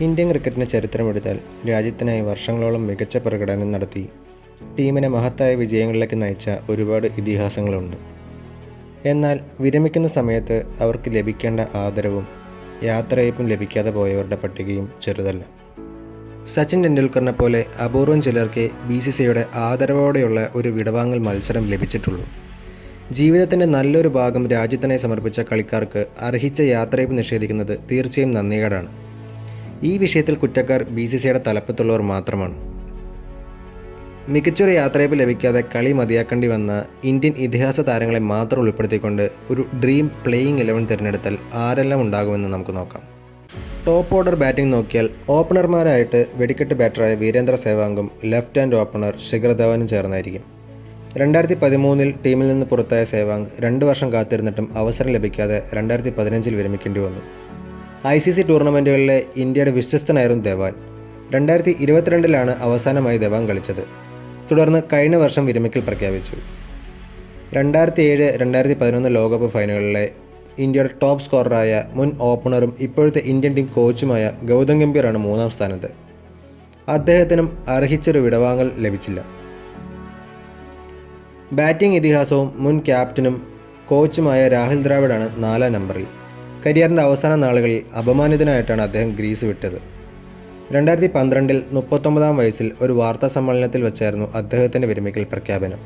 Indian ക്രിക്കറ്റിൻ്റെ ചരിത്രമെടുത്താൽ രാജ്യത്തിനായി വർഷങ്ങളോളം മികച്ച പ്രകടനം നടത്തി ടീമിനെ മഹത്തായ വിജയങ്ങളിലേക്ക് നയിച്ച ഒരുപാട് ഇതിഹാസങ്ങളുണ്ട്. എന്നാൽ വിരമിക്കുന്ന സമയത്ത് അവർക്ക് ലഭിക്കേണ്ട ആദരവും യാത്രയയപ്പും ലഭിക്കാതെ പോയവരുടെ പട്ടികയും ചെറുതല്ല. സച്ചിൻ ടെണ്ടുൽക്കറിനെ പോലെ അപൂർവം ചിലർക്ക് BCCIയുടെ ആദരവോടെയുള്ള ഒരു വിടവാങ്ങൽ മത്സരം ലഭിച്ചിട്ടുള്ളൂ. ജീവിതത്തിൻ്റെ നല്ലൊരു ഭാഗം രാജ്യത്തിനായി സമർപ്പിച്ച കളിക്കാർക്ക് അർഹിച്ച യാത്രയയപ്പ് നിഷേധിക്കുന്നത് തീർച്ചയായും നന്ദികേടാണ്. ഈ വിഷയത്തിൽ കുറ്റക്കാർ BCCIയുടെ തലപ്പത്തുള്ളവർ മാത്രമാണ്. മികച്ചൊരു യാത്രയയപ്പ് ലഭിക്കാതെ കളി മതിയാക്കേണ്ടി വന്ന ഇന്ത്യൻ ഇതിഹാസ താരങ്ങളെ മാത്രം ഉൾപ്പെടുത്തിക്കൊണ്ട് ഒരു ഡ്രീം പ്ലേയിങ് 11 തിരഞ്ഞെടുത്താൽ ആരെല്ലാം ഉണ്ടാകുമെന്ന് നമുക്ക് നോക്കാം. ടോപ്പ് ഓർഡർ ബാറ്റിംഗ് നോക്കിയാൽ ഓപ്പണർമാരായിട്ട് വെടിക്കെട്ട് ബാറ്ററായ വീരേന്ദ്ര സേവാഗും ലെഫ്റ്റ് ഹാൻഡ് ഓപ്പണർ ശിഖർ ധവാനും ചേർന്നായിരിക്കും. 2013 ടീമിൽ നിന്ന് പുറത്തായ സേവാഗ് 2 വർഷം കാത്തിരുന്നിട്ടും അവസരം ലഭിക്കാതെ 2015 വിരമിക്കേണ്ടി വന്നു. ICC ടൂർണമെൻറ്റുകളിലെ ഇന്ത്യയുടെ വിശ്വസ്തനായിരുന്നു ധവാൻ. 2022 അവസാനമായി ധവാൻ കളിച്ചത്. തുടർന്ന് കഴിഞ്ഞ വർഷം വിരമിക്കൽ പ്രഖ്യാപിച്ചു. 2007-2011 ലോകകപ്പ് ഫൈനലുകളിലെ ഇന്ത്യയുടെ ടോപ്പ് സ്കോററായ മുൻ ഓപ്പണറും ഇപ്പോഴത്തെ ഇന്ത്യൻ ടീം കോച്ചുമായ ഗൗതം ഗംഭീറാണ് 3ാം സ്ഥാനത്ത്. അദ്ദേഹത്തിനും അർഹിച്ചൊരു വിടവാങ്ങൽ ലഭിച്ചില്ല. ബാറ്റിംഗ് ഇതിഹാസവും മുൻ ക്യാപ്റ്റനും കോച്ചുമായ രാഹുൽ ദ്രാവിഡാണ് 4ാം നമ്പറിൽ. കരിയറിൻ്റെ അവസാന നാളുകളിൽ അപമാനിതനായിട്ടാണ് അദ്ദേഹം ഗ്രീസ് വിട്ടത്. 2012 39ാം വയസ്സിൽ ഒരു വാർത്താ സമ്മേളനത്തിൽ വെച്ചായിരുന്നു അദ്ദേഹത്തിൻ്റെ വിരമിക്കൽ പ്രഖ്യാപനം.